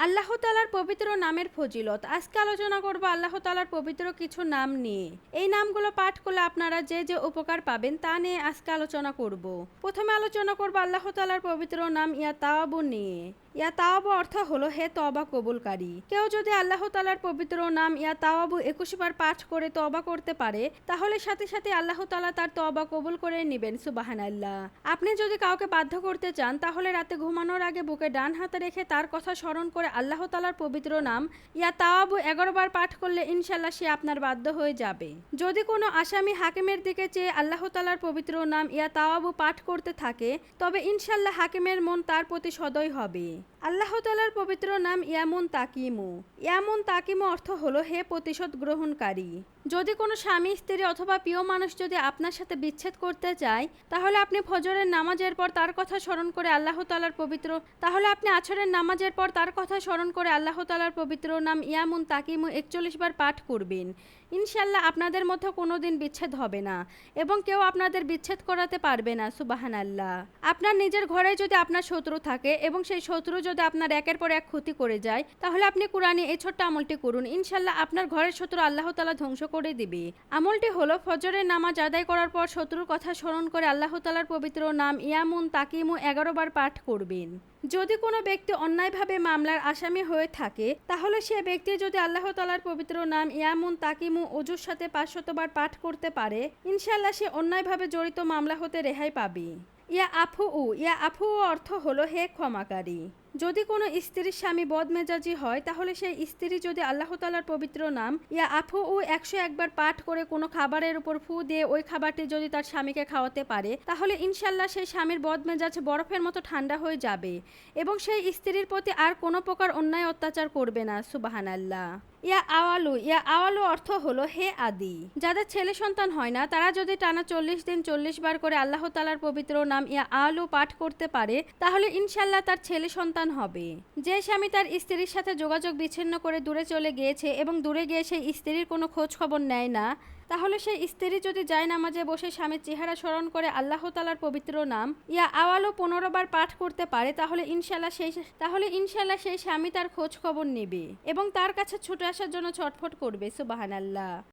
আল্লাহ তাআলার পবিত্র নামের ফজিলত। আজকে আলোচনা করব আল্লাহ তাআলার পবিত্র কিছু নাম নিয়ে। এই নামগুলো পাঠ করলে আপনারা যে যে উপকার পাবেন তা নিয়ে আজকে আলোচনা করব। প্রথমে আলোচনা করব আল্লাহ তাআলার পবিত্র নাম ইয়া তাওয়াবু নিয়ে। ইয়া তাওয়াবু অর্থ হলো হে তওবা কবুলকারী। কেউ যদি আল্লাহ তাআলার পবিত্র নাম ইয়া তাওয়াবু 21 বার পাঠ করে তওবা করতে পারে তাহলে সাথে সাথে আল্লাহ তাআলা তার তওবা কবুল করে নেবেন। সুবহানাল্লাহ। আপনি যদি কাউকে বাধ্য করতে চান তাহলে রাতে ঘুমানোর আগে বুকে ডান হাতে রেখে তার কথা স্মরণ করে আল্লাহ তাআলার পবিত্র নাম ইয়া তাওয়াবু 11 বার পাঠ করলে ইনশাআল্লাহ সে আপনার বাধ্য হয়ে যাবে। যদি কোনো আসামি হাকিমের দিকে চেয়ে আল্লাহ তাআলার পবিত্র নাম ইয়া তাওয়াবু পাঠ করতে থাকে তবে ইনশাআল্লাহ হাকিমের মন তার প্রতি সদয় হবে। আল্লাহ তাআলার পবিত্র নাম ইয়ামুন তাকিমু। ইয়ামুন তাকিমু অর্থ হলো হে প্রতিশোধ গ্রহণকারী। যদি কোনো স্বামী স্ত্রী অথবা প্রিয় মানুষ যদি আপনার সাথে বিচ্ছেদ করতে চায় তাহলে আপনি ফজরের নামাজের পর তার কথা স্মরণ করে আল্লাহ তাআলার পবিত্র আপনি আছরের নামাজের পর তার কথা স্মরণ করে আল্লাহ তাআলার পবিত্র নাম ইয়ামুন তাকিমু 41 বার পাঠ করবেন। ইনশাআল্লাহ আপনাদের মধ্যে কোনোদিন বিচ্ছেদ হবে না এবং কেউ আপনাদের বিচ্ছেদ করাতে পারবে না। সুবহানাল্লাহ। আপনার নিজের ঘরে যদি আপনার শত্রু থাকে এবং সেই শত্রু যদি আপনার একের পর এক ক্ষতি করে যায় তাহলে আপনি কোরআনে এই ছোট্ট আমলটি করুন। ইনশাআল্লাহ আপনার ঘরের শত্রু আল্লাহ তাআলা ধ্বংস করে দিবে। আমলটি হলো ফজরের নামাজ আদায় করার পর শত্রুর কথা স্মরণ করে আল্লাহ তাআলার পবিত্র নাম ইয়ামুন তাকিমু 11 বার পাঠ করবেন। যদি কোনো ব্যক্তি অন্যায়ভাবে মামলার আসামি হয়ে থাকে তাহলে সে ব্যক্তি যদি আল্লাহ তাআলার পবিত্র নাম ইয়ামুন তাকিমু ওযুর সাথে 500 বার পাঠ করতে পারে ইনশাআল্লাহ সে অন্যায়ভাবে জড়িত মামলা হতে রেহাই পাবে। ইয়া আফু অর্থ হলো হে ক্ষমাকারী। যদি কোনো স্ত্রীর স্বামী বদমেজাজি হয় তাহলে সেই স্ত্রী যদি আল্লাহ তাআলার পবিত্র নাম ইয়া আফু 101 বার পাঠ করে কোনো খাবারের উপর ফু দিয়ে ওই খাবারটি যদি তার স্বামীকে খাওয়াতে পারে তাহলে ইনশাআল্লাহ সেই স্বামীর বদমেজাজ বরফের মতো ঠান্ডা হয়ে যাবে এবং সেই স্ত্রীর প্রতি আর কোনো প্রকার অন্যায় অত্যাচার করবে না। সুবহানাল্লাহ। ইয়া আওয়ালু অর্থ হলো হে আদি। যাদের ছেলে সন্তান হয় না তারা যদি টানা 40 দিন 40 বার করে আল্লাহ তাআলার পবিত্র নাম ইয়া আওয়ালু পাঠ করতে পারে তাহলে ইনশাআল্লাহ তার ছেলে সন্তান হবে। যে স্বামী তার স্ত্রীর সাথে যোগাযোগ বিচ্ছিন্ন করে দূরে চলে গিয়েছে এবং দূরে গিয়ে সেই স্ত্রীর কোনো খোঁজ খবর নেয় না তাহলে সেই স্ত্রী যদি যায় নামাজে বসে স্বামীর চেহারা স্মরণ করে আল্লাহ তাআলার পবিত্র নাম ইয়া আওয়ালু 15 বার পাঠ করতে পারে তাহলে ইনশাআল্লাহ সেই স্বামী তার খোঁজ খবর নেবে এবং তার কাছে ছুটে আসার জন্য ছটফট করবে। সুবহানাল্লাহ।